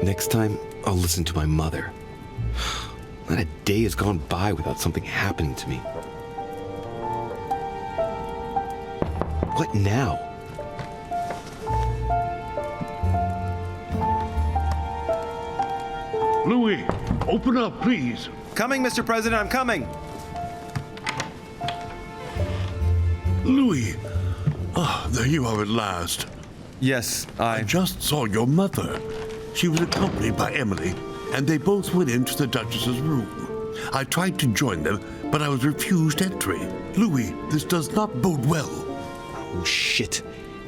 Next time, I'll listen to my mother. Not a day has gone by without something happening to me. What now? Louis, open up, please. Coming, Mr. President, I'm coming. Louis. Ah, there you are at last. Yes, I just saw your mother. She was accompanied by Emily, and they both went into the Duchess's room. I tried to join them, but I was refused entry. Louis, this does not bode well. Oh, shit.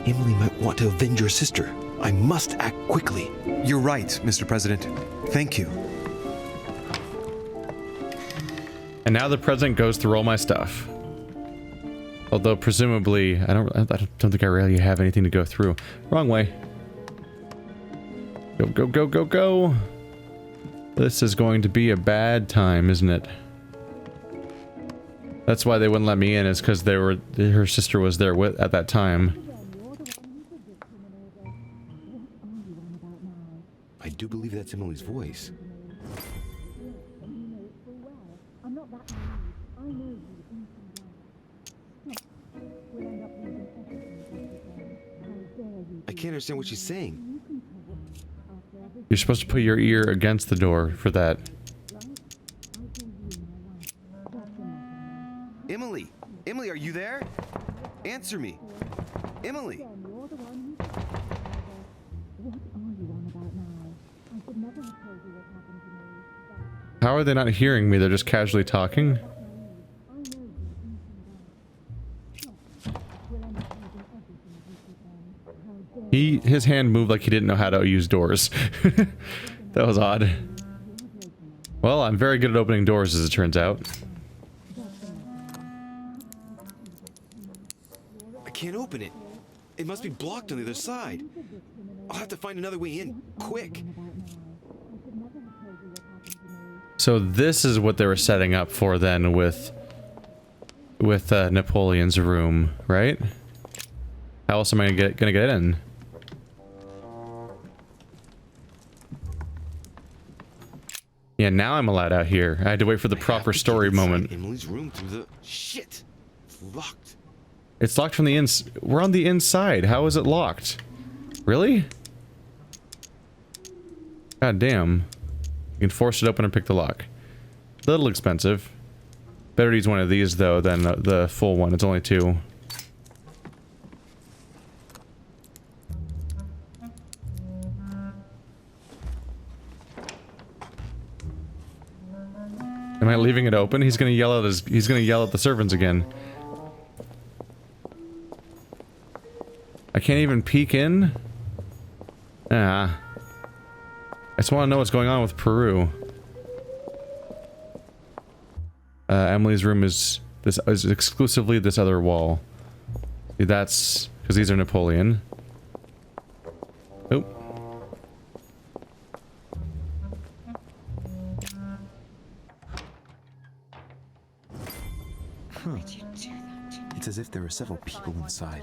Emily might want to avenge your sister. I must act quickly. You're right, Mr. President. Thank you. And now the president goes through all my stuff. Although presumably, I don't think I really have anything to go through. Wrong way. Go, go, go, go, go. This is going to be a bad time, isn't it? That's why they wouldn't let me in, is because her sister was there at that time. I do believe that's Emily's voice. I can't understand what she's saying. You're supposed to put your ear against the door for that. Emily! Emily, are you there? Answer me! Emily! How are they not hearing me? They're just casually talking? His hand moved like he didn't know how to use doors. That was odd. Well, I'm very good at opening doors, as it turns out. I can't open it. It must be blocked on the other side. I'll have to find another way in, quick. So this is what they were setting up for then with Napoleon's room, right? How else am I gonna get in? Yeah, now I'm allowed out here. I had to wait for the proper story moment. Emily's room through the shit. It's locked. It's locked from the we're on the inside. How is it locked? Really? God damn. You can force it open and pick the lock. A little expensive. Better to use one of these though than the full one. It's only 2. Am I leaving it open? He's gonna yell at he's gonna yell at the servants again. I can't even peek in? Ah. I just want to know what's going on with Peru. Emily's room is exclusively this other wall. See, that's because these are Napoleon. Oop. It's as if there are several people inside.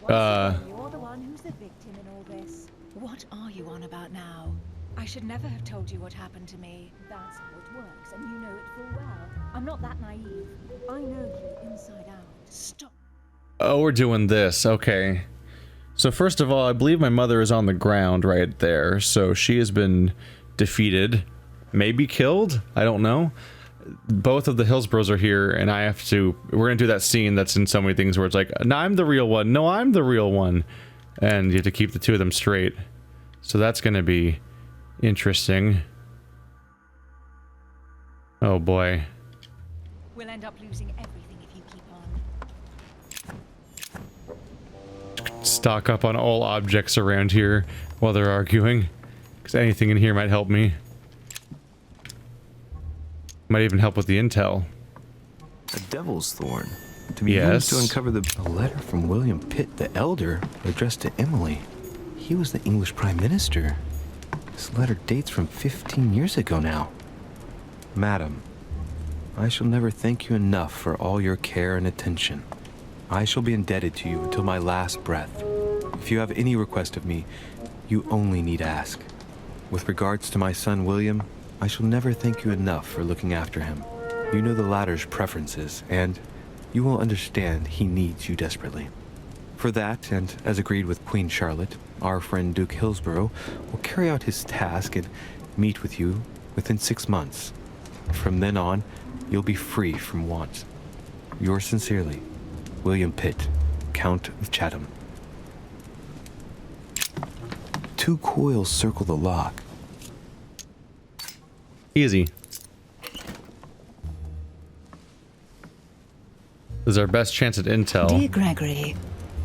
You're the one who's the victim in all this. What are you on about now? I should never have told you what happened to me. That's how it works, and you know it full well. I'm not that naive. I know you inside out. Stop. Oh, we're doing this. Okay. So first of all, I believe my mother is on the ground right there. So she has been defeated. Maybe killed? I don't know. Both of the Hillsborrows are here, and I have to... We're gonna do that scene that's in so many things where it's like, no, I'm the real one. No, I'm the real one. And you have to keep the two of them straight. So that's gonna be interesting. Oh boy. We'll end up losing everything if you keep on. Stock up on all objects around here while they're arguing. Because anything in here might help me. Might even help with the intel. A devil's thorn. To be Yes. used to uncover a letter from William Pitt the Elder addressed to Emily. He was the English Prime Minister. This letter dates from 15 years ago now. Madam, I shall never thank you enough for all your care and attention. I shall be indebted to you until my last breath. If you have any request of me, you only need ask. With regards to my son William, I shall never thank you enough for looking after him. You know the latter's preferences, and you will understand he needs you desperately. For that, and as agreed with Queen Charlotte, our friend Duke Hillsborrow will carry out his task and meet with you within 6 months. From then on, you'll be free from want. Yours sincerely, William Pitt, Count of Chatham. 2 coils circle the lock. Easy. This is our best chance at intel. Dear Gregory,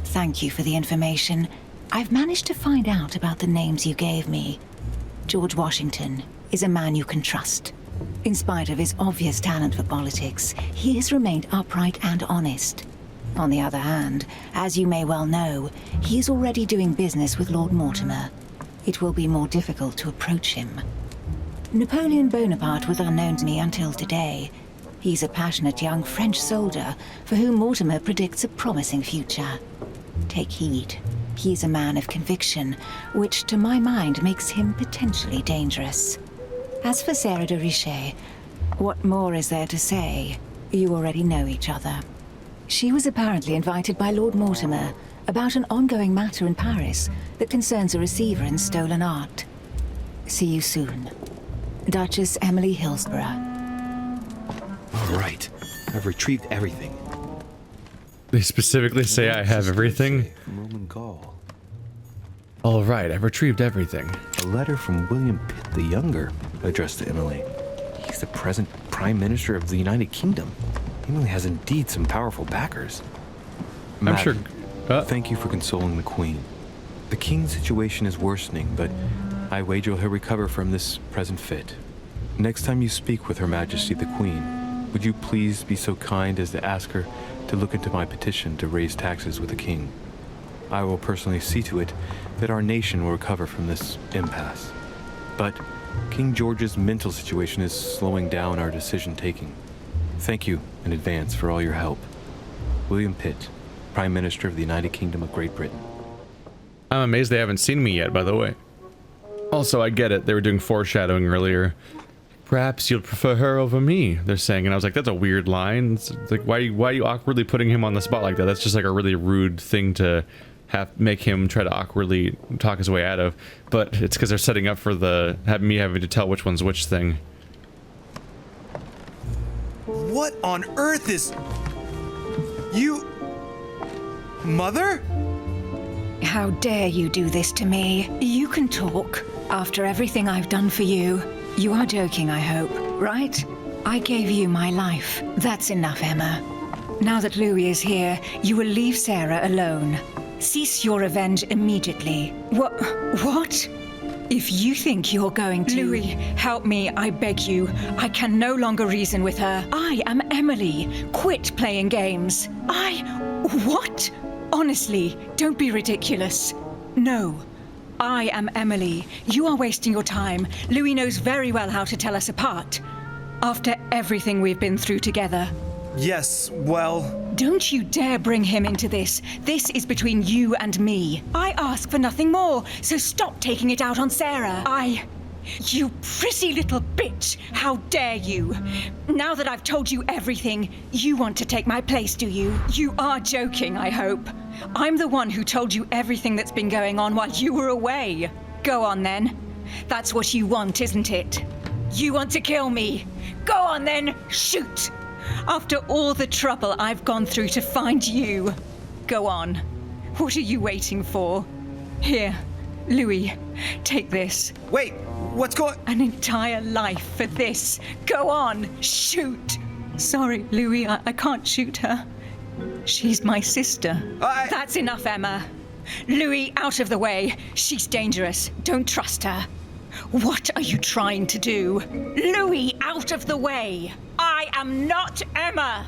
thank you for the information. I've managed to find out about the names you gave me. George Washington is a man you can trust. In spite of his obvious talent for politics, he has remained upright and honest. On the other hand, as you may well know, he is already doing business with Lord Mortimer. It will be more difficult to approach him. Napoleon Bonaparte was unknown to me until today. He's a passionate young French soldier for whom Mortimer predicts a promising future. Take heed. He is a man of conviction, which to my mind makes him potentially dangerous. As for Sarah de Richet, what more is there to say? You already know each other. She was apparently invited by Lord Mortimer about an ongoing matter in Paris that concerns a receiver in stolen art. See you soon. Duchess Emily Hillsborrow. All right. I've retrieved everything. They specifically say I have everything. From Roman Gaul. All right, I've retrieved everything. A letter from William Pitt the Younger, addressed to Emily. He's the present Prime Minister of the United Kingdom. Emily has indeed some powerful backers. I'm sure. Thank you for consoling the Queen. The King's situation is worsening, but I wager he'll recover from this present fit. Next time you speak with Her Majesty the Queen, would you please be so kind as to ask her to look into my petition to raise taxes with the King? I will personally see to it that our nation will recover from this impasse. But King George's mental situation is slowing down our decision-taking. Thank you in advance for all your help. William Pitt, Prime Minister of the United Kingdom of Great Britain. I'm amazed they haven't seen me yet, by the way. Also, I get it. They were doing foreshadowing earlier. Perhaps you'll prefer her over me, they're saying. And I was like, that's a weird line. It's like, why are you awkwardly putting him on the spot like that? That's just like a really rude thing to make him try to awkwardly talk his way out of. But it's because they're setting up for me having to tell which one's which thing. What on earth is... You... Mother? How dare you do this to me? You can talk after everything I've done for you. You are joking, I hope, right? I gave you my life. That's enough, Emma. Now that Louis is here, you will leave Sarah alone. Cease your revenge immediately. What? If you think you're going to... Louis, help me, I beg you. I can no longer reason with her. I am Emily. Quit playing games. What? Honestly, don't be ridiculous. No. I am Emily. You are wasting your time. Louis knows very well how to tell us apart. After everything we've been through together. Yes, well... Don't you dare bring him into this. This is between you and me. I ask for nothing more, so stop taking it out on Sarah. You pretty little bitch! How dare you! Now that I've told you everything, you want to take my place, do you? You are joking, I hope. I'm the one who told you everything that's been going on while you were away. Go on then. That's what you want, isn't it? You want to kill me? Go on then, shoot! After all the trouble I've gone through to find you. Go on. What are you waiting for? Here, Louis, take this. Wait, what's going... An entire life for this. Go on, shoot. Sorry, Louis, I can't shoot her. She's my sister. That's enough, Emma. Louis, out of the way. She's dangerous. Don't trust her. What are you trying to do? Louis, out of the way. I am not Emma.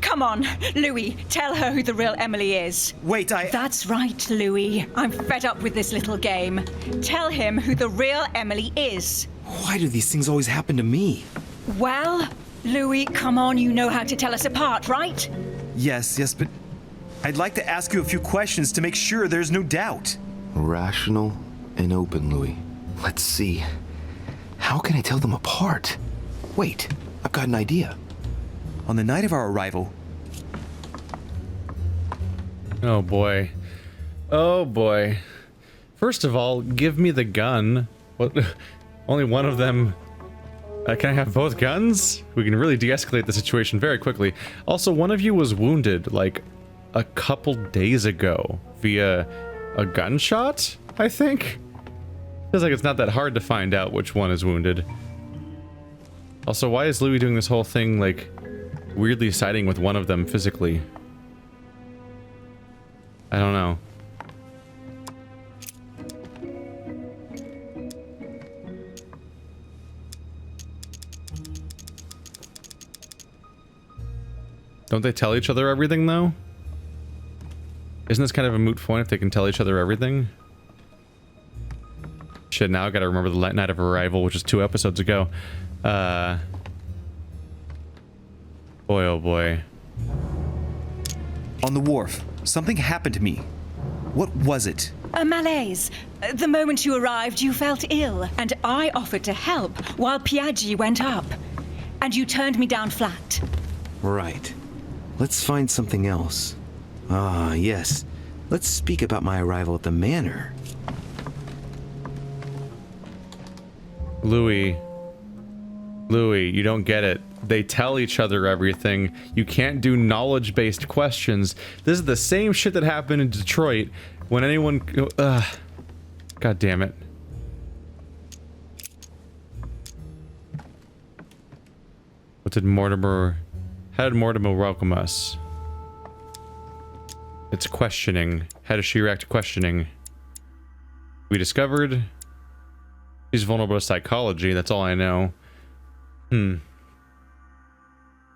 Come on, Louis, tell her who the real Emily is. Wait, That's right, Louis. I'm fed up with this little game. Tell him who the real Emily is. Why do these things always happen to me? Well, Louis, come on, you know how to tell us apart, right? Yes, but I'd like to ask you a few questions to make sure there's no doubt. Rational and open, Louis. Let's see. How can I tell them apart? Wait, I've got an idea. On the night of our arrival... Oh boy. Oh boy. First of all, give me the gun. What? Only one of them... can I have both guns? We can really de-escalate the situation very quickly. Also, one of you was wounded, like, a couple days ago via a gunshot, I think? Feels like it's not that hard to find out which one is wounded. Also, why is Louis doing this whole thing, like, weirdly siding with one of them physically? I don't know. Don't they tell each other everything, though? Isn't this kind of a moot point if they can tell each other everything? Shit, now I gotta remember the night of arrival, which is 2 episodes ago. Boy, oh boy. On the wharf, something happened to me. What was it? A malaise. The moment you arrived, you felt ill, and I offered to help while Piaggi went up. And you turned me down flat. Right. Let's find something else. Ah, yes. Let's speak about my arrival at the manor. Louis, you don't get it. They tell each other everything. You can't do knowledge-based questions. This is the same shit that happened in Detroit when anyone... God damn it. What did Mortimer... How did Mortimer welcome us? It's questioning. How does she react to questioning? We discovered... She's vulnerable to psychology, that's all I know.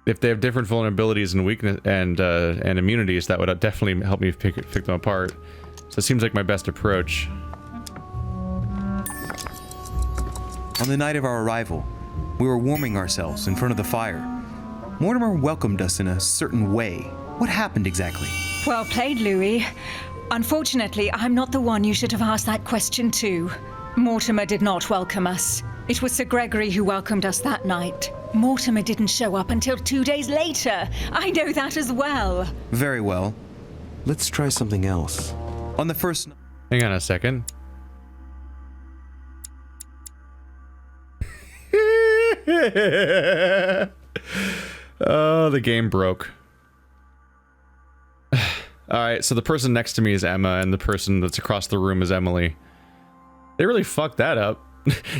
If they have different vulnerabilities and weakness and immunities, that would definitely help me pick them apart. So it seems like my best approach. On the night of our arrival, we were warming ourselves in front of the fire. Mortimer welcomed us in a certain way. What happened exactly? Well played, Louis. Unfortunately, I'm not the one you should have asked that question to. Mortimer did not welcome us. It was Sir Gregory who welcomed us that night. Mortimer didn't show up until 2 days later. I know that as well. Very well. Let's try something else. On the first... Hang on a second. Oh, the game broke. Alright, so the person next to me is Emma, and the person that's across the room is Emily. They really fucked that up.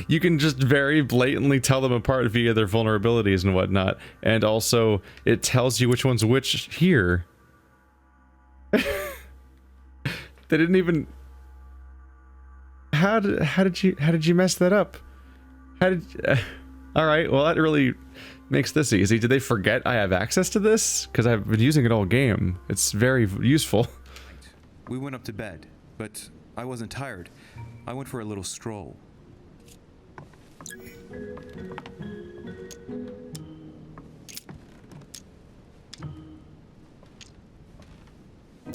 You can just very blatantly tell them apart via their vulnerabilities and whatnot. And also, it tells you which one's which here. They didn't even... How did you mess that up? Alright, well that really makes this easy. Did they forget I have access to this? Because I've been using it all game. It's very useful. We went up to bed, but I wasn't tired. I went for a little stroll.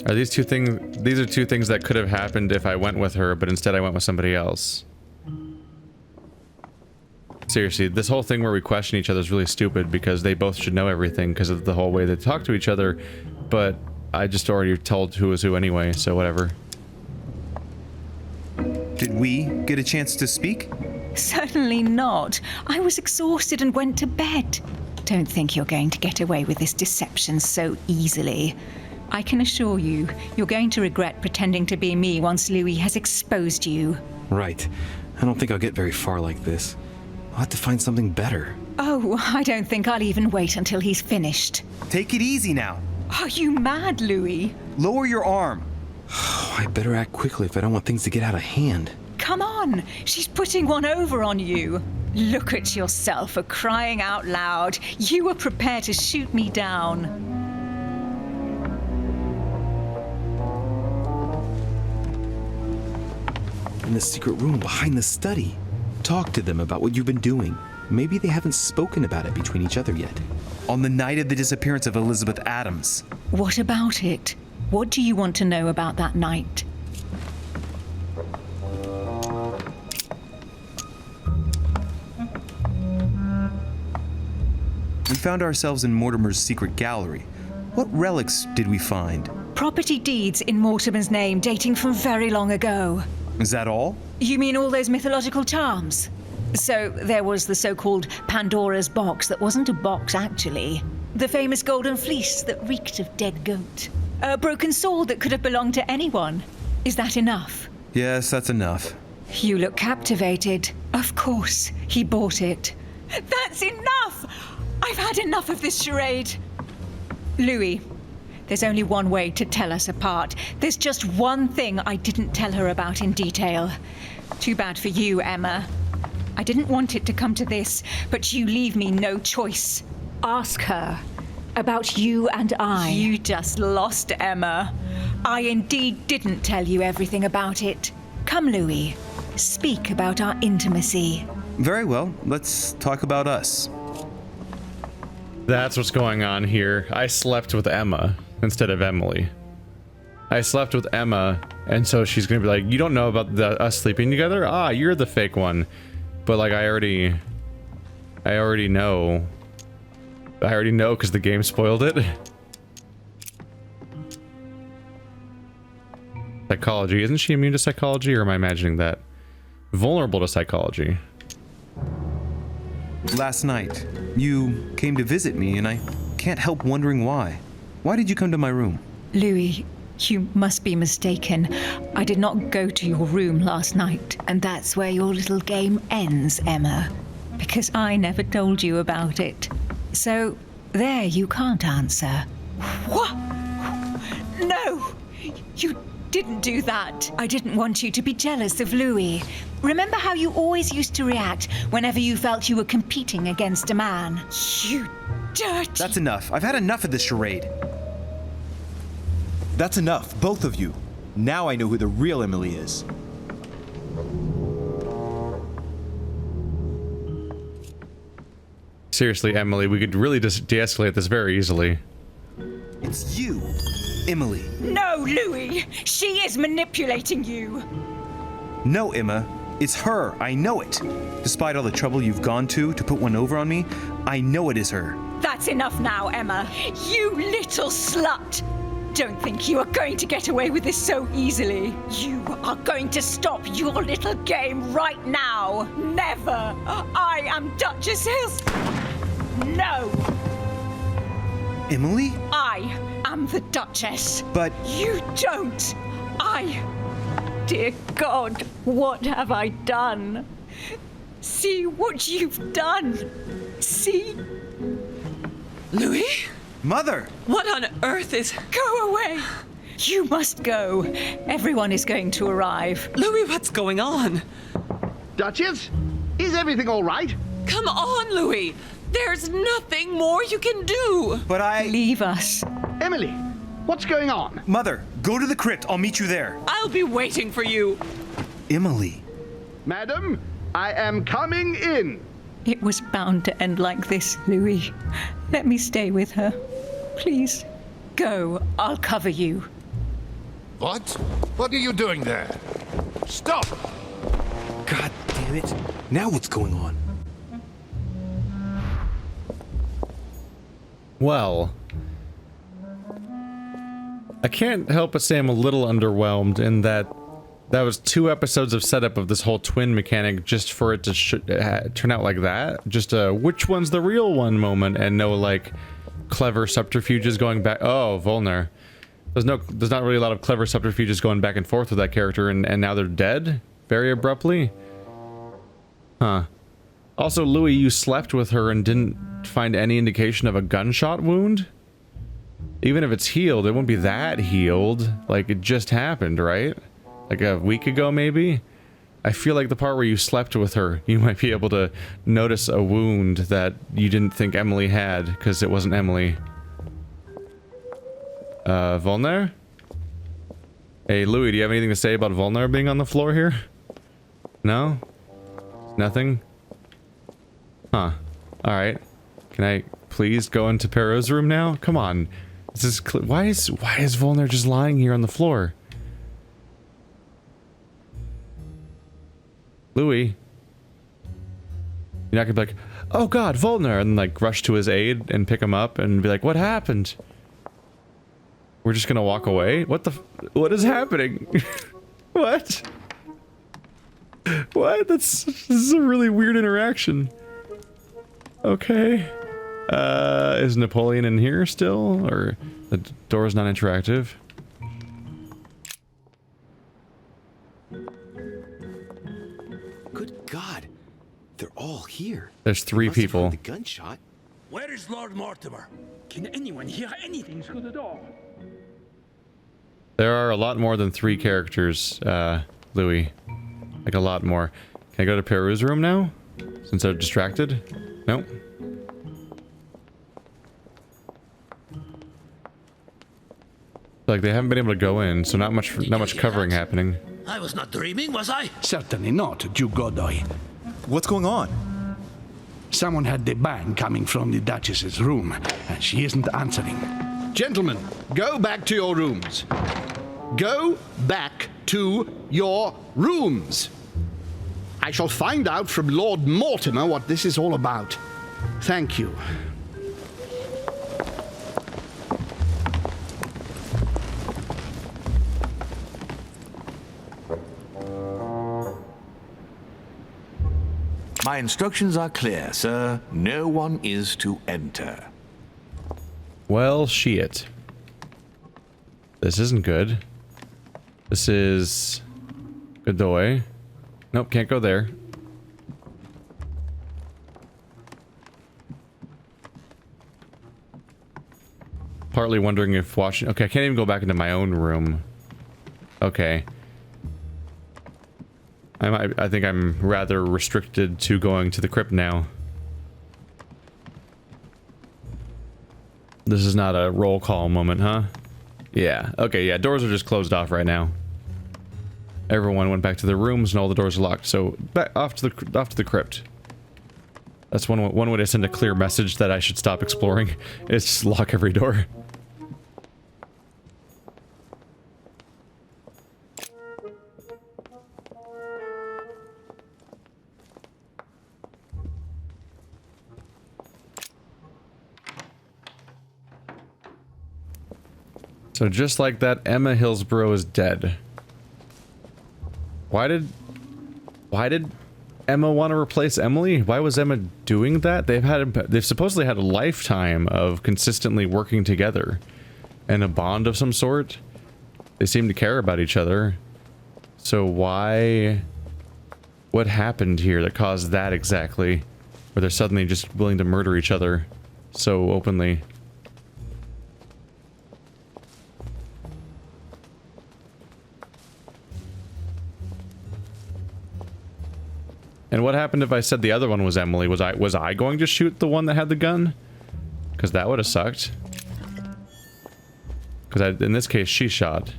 Are these two things? These are two things that could have happened if I went with her, but instead I went with somebody else. Seriously, this whole thing where we question each other is really stupid because they both should know everything because of the whole way they talk to each other, but I just already told who was who anyway, so whatever. Did we get a chance to speak? Certainly not. I was exhausted and went to bed. Don't think you're going to get away with this deception so easily. I can assure you, you're going to regret pretending to be me once Louis has exposed you. Right. I don't think I'll get very far like this. I'll have to find something better. Oh, I don't think I'll even wait until he's finished. Take it easy now. Are you mad, Louis? Lower your arm. I better act quickly if I don't want things to get out of hand. Come on, she's putting one over on you. Look at yourself for crying out loud. You were prepared to shoot me down. In the secret room behind the study. Talk to them about what you've been doing. Maybe they haven't spoken about it between each other yet. On the night of the disappearance of Elizabeth Adams. What about it? What do you want to know about that night? We found ourselves in Mortimer's secret gallery. What relics did we find? Property deeds in Mortimer's name dating from very long ago. Is that all? You mean all those mythological charms? So there was the so-called Pandora's box that wasn't a box, actually. The famous golden fleece that reeked of dead goat. A broken sword that could have belonged to anyone. Is that enough? Yes, that's enough. You look captivated. Of course, he bought it. That's enough! I've had enough of this charade. Louis, there's only one way to tell us apart. There's just one thing I didn't tell her about in detail. Too bad for you, Emma. I didn't want it to come to this, but you leave me no choice. Ask her about you and I. You just lost, Emma. I indeed didn't tell you everything about it. Come, Louis. Speak about our intimacy. Very well, let's talk about us. That's what's going on here. I slept with Emma instead of Emily. I slept with Emma, and so she's gonna be like, you don't know about us sleeping together? Ah, you're the fake one. But like, I already know. I already know because the game spoiled it. Psychology. Isn't she immune to psychology, or am I imagining that? Vulnerable to psychology. Last night, you came to visit me, and I can't help wondering why. Why did you come to my room? Louis, you must be mistaken. I did not go to your room last night, and that's where your little game ends, Emma. Because I never told you about it. So, there you can't answer. What? No! You didn't do that. I didn't want you to be jealous of Louis. Remember how you always used to react whenever you felt you were competing against a man? You dirty... That's enough. I've had enough of this charade. That's enough, both of you. Now I know who the real Emily is. Seriously, Emily, we could really just de-escalate this very easily. It's you, Emily. No, Louis! She is manipulating you! No, Emma. It's her. I know it. Despite all the trouble you've gone to put one over on me, I know it is her. That's enough now, Emma. You little slut! Don't think you are going to get away with this so easily. You are going to stop your little game right now. Never! I am Duchess Hills... No! Emily? I am the Duchess. But... You don't! Dear God, what have I done? See what you've done. See? Louis? Mother! What on earth is... Go away! You must go. Everyone is going to arrive. Louis, what's going on? Duchess? Is everything all right? Come on, Louis! There's nothing more you can do! But I... Leave us. Emily, what's going on? Mother, go to the crypt. I'll meet you there. I'll be waiting for you. Emily. Madam, I am coming in. It was bound to end like this, Louis. Let me stay with her. Please. Go. I'll cover you. What? What are you doing there? Stop! God damn it. Now what's going on? Well, I can't help but say I'm a little underwhelmed in that was 2 episodes of setup of this whole twin mechanic just for it to turn out like that. Just a which one's the real one moment, and no like clever subterfuges going back. Oh, Volner. There's not really a lot of clever subterfuges going back and forth with that character, and now they're dead very abruptly. Huh. Also, Louis, you slept with her and didn't find any indication of a gunshot wound? Even if it's healed, it won't be that healed. Like, it just happened, right? Like a week ago, maybe? I feel like the part where you slept with her, you might be able to notice a wound that you didn't think Emily had, because it wasn't Emily. Volner? Hey, Louis, do you have anything to say about Volner being on the floor here? No? Nothing? Huh. Alright. Can I please go into Perrault's room now? Come on. This is why is Volner just lying here on the floor? Louis. You're not gonna be like, oh god, Volner, and like rush to his aid and pick him up and be like, what happened? We're just gonna walk away? What is happening? What? What? This is a really weird interaction. Okay. Is Napoleon in here still? Or the door's not interactive? Good God. They're all here. There's 3 Must have people. heard the gunshot. Where is Lord Mortimer? Can anyone hear anything through the door? There are a lot more than 3 characters, Louis. Like a lot more. Can I go to Peru's room now? Since they're distracted? Nope. Like they haven't been able to go in, so not much covering happening. I was not dreaming, was I? Certainly not, Duke Godoy. What's going on? Someone had the bang coming from the Duchess's room, and she isn't answering. Gentlemen, go back to your rooms. Go back to your rooms. I shall find out from Lord Mortimer what this is all about. Thank you. My instructions are clear, sir. No one is to enter. Well, shit. This isn't good. This is... Godoy. Nope, can't go there. Partly wondering if watching... Okay, I can't even go back into my own room. Okay. I think I'm rather restricted to going to the crypt now. This is not a roll call moment, huh? Yeah. Okay, yeah, doors are just closed off right now. Everyone went back to their rooms and all the doors are locked. So, back off to the crypt. That's one way to send a clear message that I should stop exploring. Is just lock every door. So just like that, Emma Hillsborrow is dead. Why did Emma want to replace Emily? Why was Emma doing that? They've supposedly had a lifetime of consistently working together and a bond of some sort. They seem to care about each other. So why... What happened here that caused that exactly? Where they're suddenly just willing to murder each other so openly. And what happened if I said the other one was Emily? Was I going to shoot the one that had the gun? Because that would have sucked. Because in this case, she shot.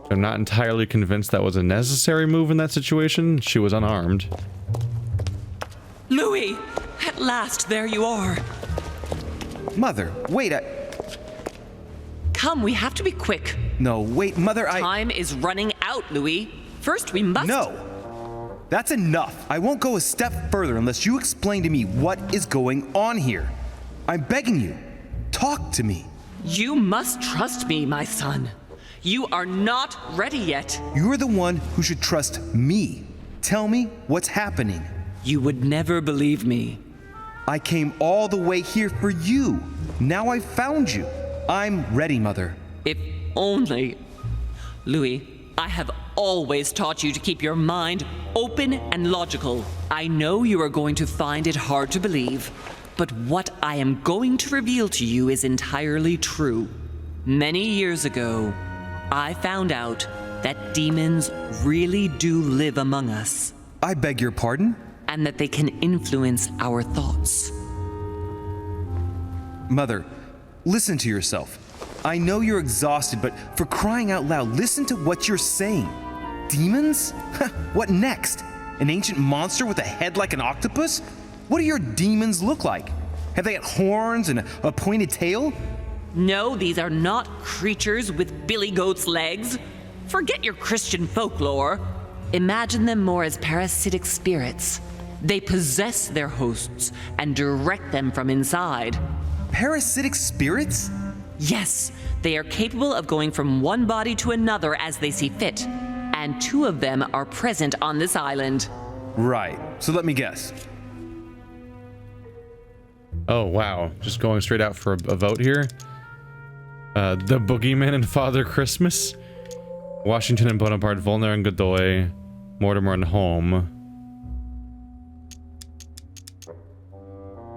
I'm not entirely convinced that was a necessary move in that situation. She was unarmed. Louis! At last, there you are. Mother, wait, Come, we have to be quick. No, wait, Mother, Time is running out, Louis. First, we must... No! That's enough. I won't go a step further unless you explain to me what is going on here. I'm begging you. Talk to me. You must trust me, my son. You are not ready yet. You're the one who should trust me. Tell me what's happening. You would never believe me. I came all the way here for you. Now I've found you. I'm ready, Mother. If only... Louis, I have always taught you to keep your mind open and logical. I know you are going to find it hard to believe, but what I am going to reveal to you is entirely true. Many years ago, I found out that demons really do live among us. I beg your pardon? And that they can influence our thoughts. Mother, listen to yourself. I know you're exhausted, but for crying out loud, listen to what you're saying. Demons? What next? An ancient monster with a head like an octopus? What do your demons look like? Have they got horns and a pointed tail? No, these are not creatures with billy goat's legs. Forget your Christian folklore. Imagine them more as parasitic spirits. They possess their hosts and direct them from inside. Parasitic spirits? Yes, they are capable of going from one body to another as they see fit. And 2 of them are present on this island. Right. So let me guess. Oh, wow. Just going straight out for a vote here. The Boogeyman and Father Christmas. Washington and Bonaparte, Volner and Godoy, Mortimer and Holm.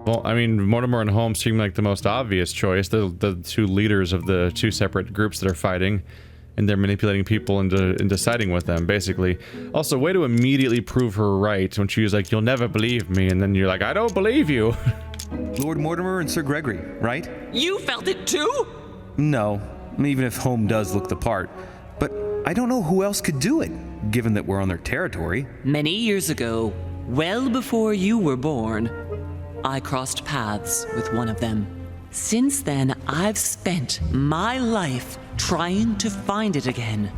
Well, I mean, Mortimer and Holmes seem like the most obvious choice. The 2 leaders of the 2 separate groups that are fighting, and they're manipulating people into siding with them, basically. Also, way to immediately prove her right when she was like, "You'll never believe me," and then you're like, "I don't believe you." Lord Mortimer and Sir Gregory, right? You felt it too? No, even if Home does look the part. But I don't know who else could do it, given that we're on their territory. Many years ago, well before you were born, I crossed paths with one of them. Since then, I've spent my life trying to find it again.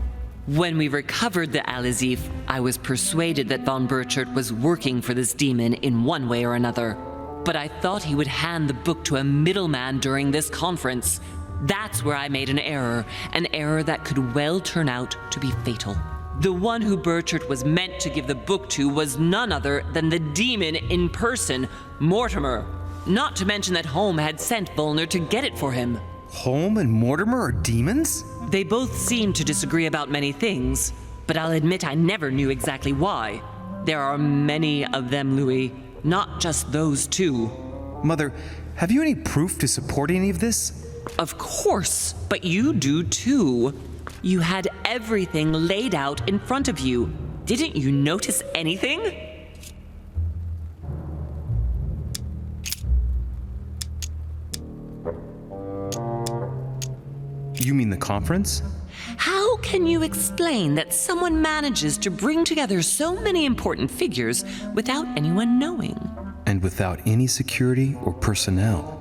When we recovered the Alizif, I was persuaded that von Burchard was working for this demon in one way or another. But I thought he would hand the book to a middleman during this conference. That's where I made an error that could well turn out to be fatal. The one who Burchard was meant to give the book to was none other than the demon in person, Mortimer. Not to mention that Holm had sent Volner to get it for him. Holm and Mortimer are demons? They both seem to disagree about many things, but I'll admit I never knew exactly why. There are many of them, Louis, not just those 2. Mother, have you any proof to support any of this? Of course, but you do too. You had everything laid out in front of you. Didn't you notice anything? You mean the conference? How can you explain that someone manages to bring together so many important figures without anyone knowing? And without any security or personnel.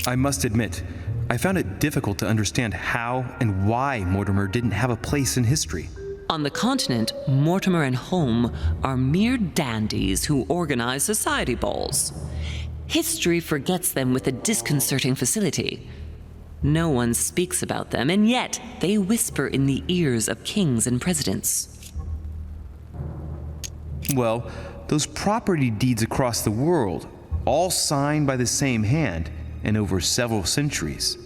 I must admit, I found it difficult to understand how and why Mortimer didn't have a place in history. On the continent, Mortimer and Holm are mere dandies who organize society balls. History forgets them with a disconcerting facility. No one speaks about them, and yet they whisper in the ears of kings and presidents. Well, those property deeds across the world, all signed by the same hand, and over several centuries.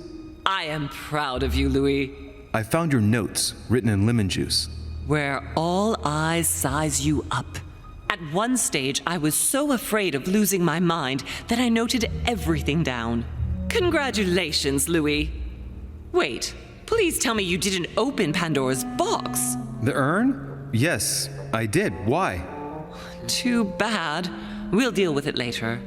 I am proud of you, Louis. I found your notes written in lemon juice. Where all eyes size you up. At one stage, I was so afraid of losing my mind that I noted everything down. Congratulations, Louis. Wait, please tell me you didn't open Pandora's box. The urn? Yes, I did. Why? Too bad. We'll deal with it later.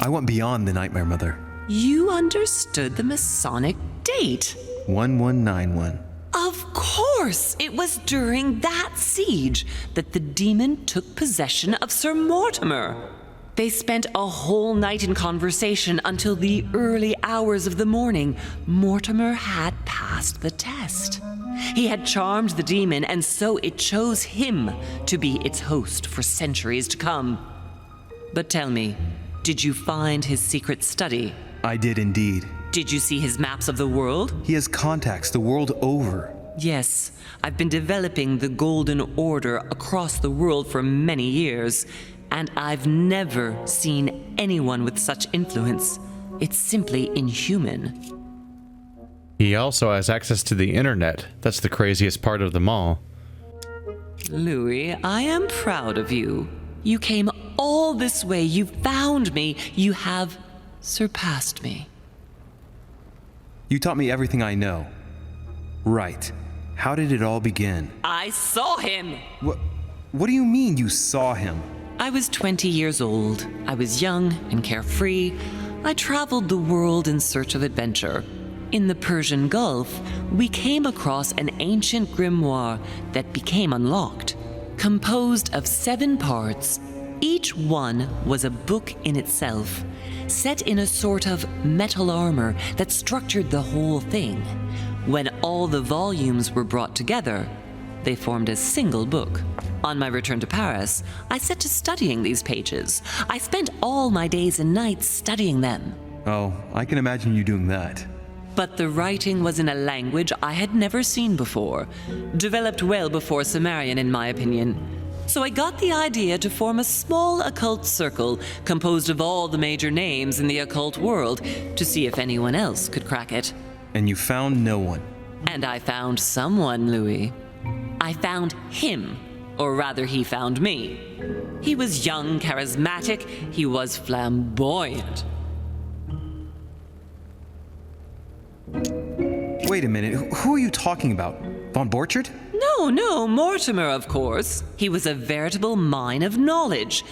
I went beyond the Nightmare Mother. You understood the Masonic date. 1191. Of course! It was during that siege that the demon took possession of Sir Mortimer. They spent a whole night in conversation until the early hours of the morning. Mortimer had passed the test. He had charmed the demon, and so it chose him to be its host for centuries to come. But tell me, did you find his secret study? I did indeed. Did you see his maps of the world? He has contacts the world over. Yes, I've been developing the Golden Order across the world for many years, and I've never seen anyone with such influence. It's simply inhuman. He also has access to the internet. That's the craziest part of them all. Louis, I am proud of you. You came all this way. You found me. You have surpassed me. You taught me everything I know. Right. How did it all begin? I saw him! What do you mean you saw him? I was 20 years old. I was young and carefree. I traveled the world in search of adventure. In the Persian Gulf, we came across an ancient grimoire that became unlocked. Composed of 7 parts, each one was a book in itself, set in a sort of metal armor that structured the whole thing. When all the volumes were brought together, they formed a single book. On my return to Paris, I set to studying these pages. I spent all my days and nights studying them. Oh, I can imagine you doing that. But the writing was in a language I had never seen before, developed well before Sumerian, in my opinion. So I got the idea to form a small occult circle composed of all the major names in the occult world to see if anyone else could crack it. And you found no one. And I found someone, Louis. I found him, or rather he found me. He was young, charismatic, he was flamboyant. Wait a minute, who are you talking about? Von Borchardt? No, Mortimer, of course. He was a veritable mine of knowledge.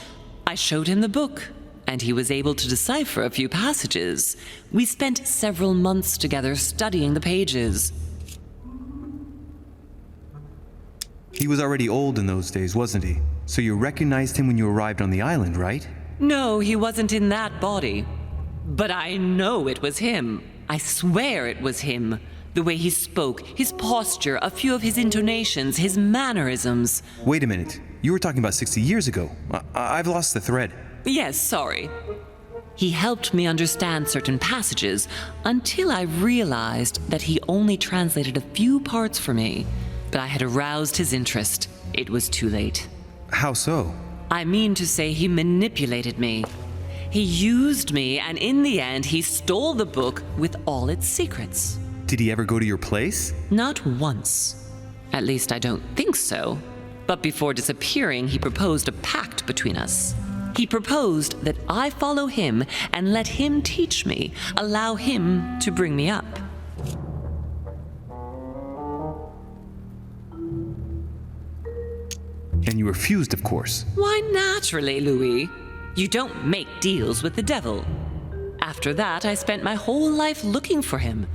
I showed him the book, and he was able to decipher a few passages. We spent several months together studying the pages. He was already old in those days, wasn't he? So you recognized him when you arrived on the island, right? No, he wasn't in that body. But I know it was him. I swear it was him. The way he spoke, his posture, a few of his intonations, his mannerisms. Wait a minute. You were talking about 60 years ago. I've lost the thread. Yes, sorry. He helped me understand certain passages until I realized that he only translated a few parts for me. But I had aroused his interest. It was too late. How so? I mean to say he manipulated me. He used me, and in the end, he stole the book with all its secrets. Did he ever go to your place? Not once. At least I don't think so. But before disappearing, he proposed a pact between us. He proposed that I follow him and let him teach me, allow him to bring me up. And you refused, of course. Why, naturally, Louis. You don't make deals with the devil. After that, I spent my whole life looking for him.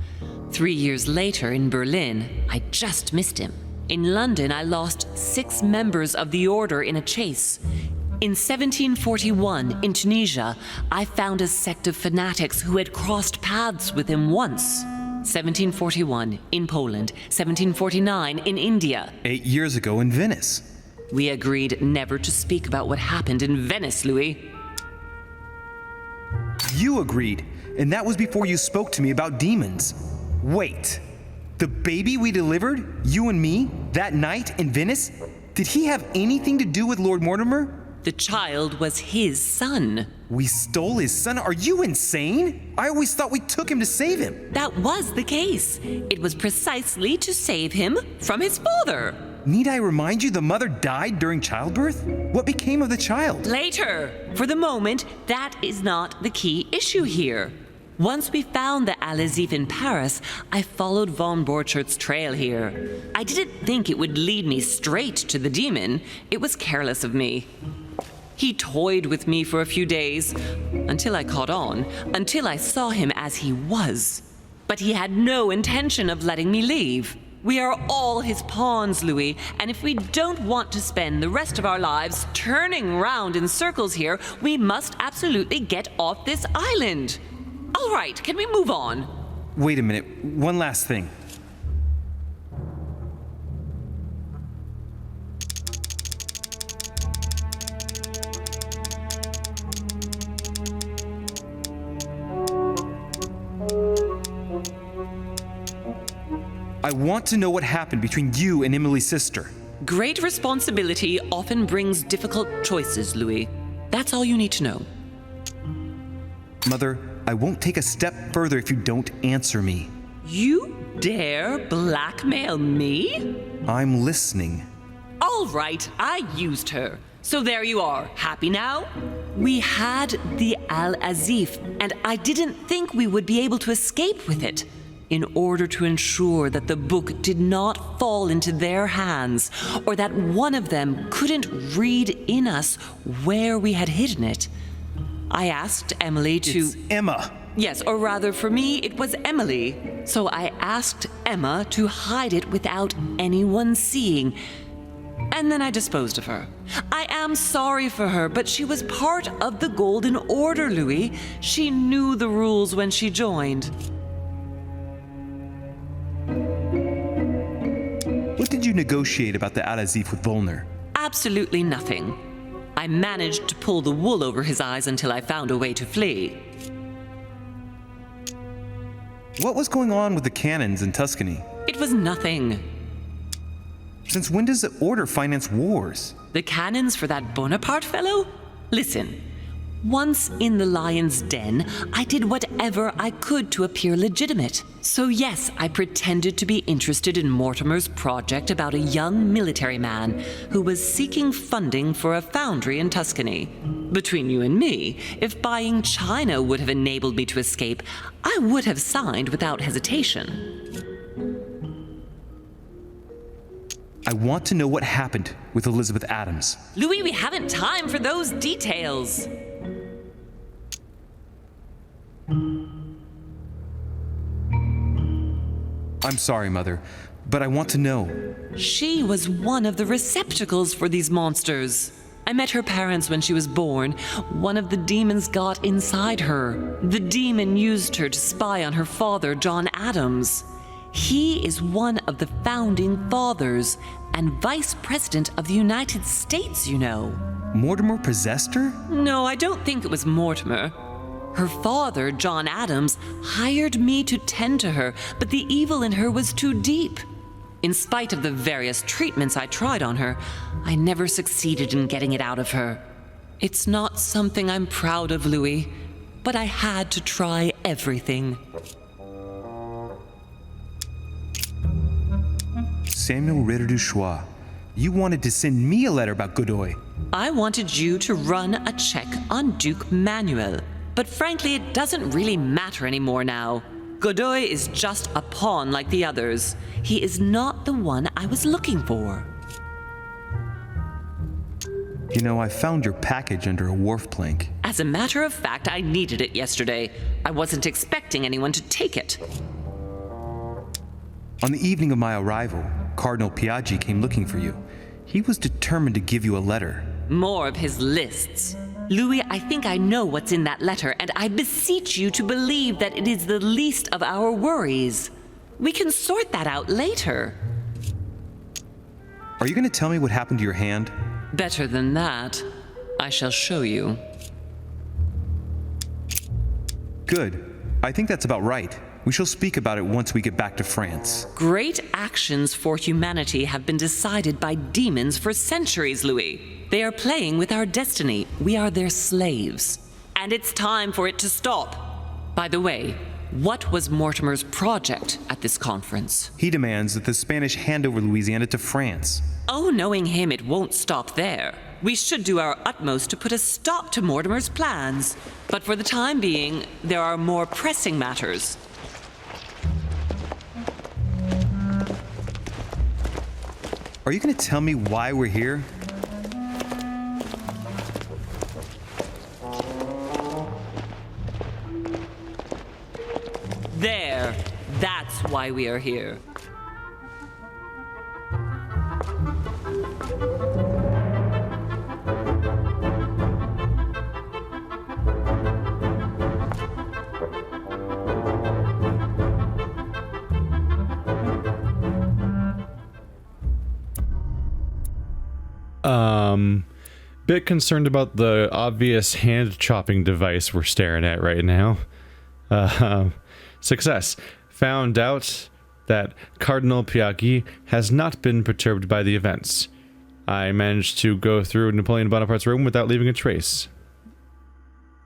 3 years later, in Berlin, I just missed him. In London, I lost 6 members of the order in a chase. In 1741, in Tunisia, I found a sect of fanatics who had crossed paths with him once. 1741, in Poland. 1749, in India. 8 years ago in Venice. We agreed never to speak about what happened in Venice, Louis. You agreed, and that was before you spoke to me about demons. Wait, the baby we delivered, you and me, that night in Venice, did he have anything to do with Lord Mortimer? The child was his son. We stole his son? Are you insane? I always thought we took him to save him. That was the case. It was precisely to save him from his father. Need I remind you the mother died during childbirth? What became of the child? Later. For the moment, that is not the key issue here. Once we found the Al-Azif in Paris, I followed von Borchardt's trail here. I didn't think it would lead me straight to the demon. It was careless of me. He toyed with me for a few days, until I caught on, until I saw him as he was. But he had no intention of letting me leave. We are all his pawns, Louis, and if we don't want to spend the rest of our lives turning round in circles here, we must absolutely get off this island. All right, can we move on? Wait a minute, one last thing. I want to know what happened between you and Emily's sister. Great responsibility often brings difficult choices, Louis. That's all you need to know. Mother, I won't take a step further if you don't answer me. You dare blackmail me? I'm listening. All right, I used her. So there you are. Happy now? We had the Al-Azif, and I didn't think we would be able to escape with it. In order to ensure that the book did not fall into their hands, or that one of them couldn't read in us where we had hidden it, I asked Emily to... It's Emma. Yes, or rather for me, it was Emily. So I asked Emma to hide it without anyone seeing. And then I disposed of her. I am sorry for her, but she was part of the Golden Order, Louis. She knew the rules when she joined. you negotiate about the Alazif with Volner? Absolutely nothing. I managed to pull the wool over his eyes until I found a way to flee. What was going on with the cannons in Tuscany? It was nothing. Since when does the Order finance wars? The cannons for that Bonaparte fellow? Listen, once in the lion's den, I did whatever I could to appear legitimate. So yes, I pretended to be interested in Mortimer's project about a young military man who was seeking funding for a foundry in Tuscany. Between you and me, if buying China would have enabled me to escape, I would have signed without hesitation. I want to know what happened with Elizabeth Adams. Louis, we haven't time for those details. I'm sorry, Mother, but I want to know. She was one of the receptacles for these monsters. I met her parents when she was born. One of the demons got inside her. The demon used her to spy on her father, John Adams. He is one of the founding fathers and vice president of the United States, you know. Mortimer possessed her? No, I don't think it was Mortimer. Her father, John Adams, hired me to tend to her, but the evil in her was too deep. In spite of the various treatments I tried on her, I never succeeded in getting it out of her. It's not something I'm proud of, Louis, but I had to try everything. Samuel Ritter du Choix, you wanted to send me a letter about Godoy. I wanted you to run a check on Duke Manuel. But frankly, it doesn't really matter anymore now. Godoy is just a pawn like the others. He is not the one I was looking for. You know, I found your package under a wharf plank. As a matter of fact, I needed it yesterday. I wasn't expecting anyone to take it. On the evening of my arrival, Cardinal Piaggi came looking for you. He was determined to give you a letter. More of his lists. Louis, I think I know what's in that letter, and I beseech you to believe that it is the least of our worries. We can sort that out later. Are you going to tell me what happened to your hand? Better than that. I shall show you. Good. I think that's about right. We shall speak about it once we get back to France. Great actions for humanity have been decided by demons for centuries, Louis. They are playing with our destiny. We are their slaves. And it's time for it to stop. By the way, what was Mortimer's project at this conference? He demands that the Spanish hand over Louisiana to France. Oh, knowing him, it won't stop there. We should do our utmost to put a stop to Mortimer's plans. But for the time being, there are more pressing matters. Are you going to tell me why we're here? There. That's why we are here. Bit concerned about the obvious hand chopping device we're staring at right now. Success. Found out that Cardinal Piaggi has not been perturbed by the events. I managed to go through Napoleon Bonaparte's room without leaving a trace.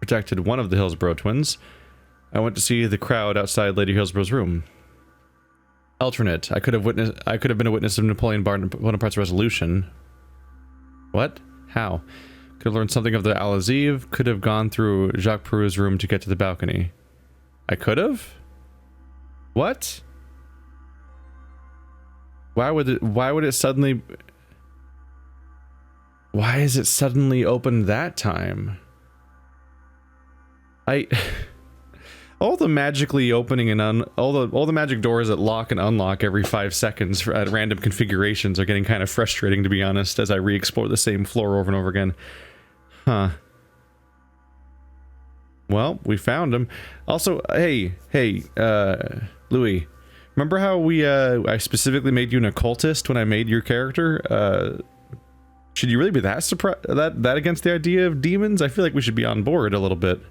Protected one of the Hillsborough twins. I went to see the crowd outside Lady Hillsborough's room. Alternate. I could have been a witness of Napoleon Bonaparte's resolution. What? How? Could have learned something of the Al-Aziz. Could have gone through Jacques Perou's room to get to the balcony. I could have? What? Why would it suddenly... Why is it suddenly open that time? All the magically opening and all the magic doors that lock and unlock every 5 seconds at random configurations are getting kind of frustrating, to be honest, as I re-explore the same floor over and over again. Huh. Well, we found him. Also, hey, Louis, Remember how I specifically made you an occultist when I made your character? Should you really be that surprised that against the idea of demons? I feel like we should be on board a little bit.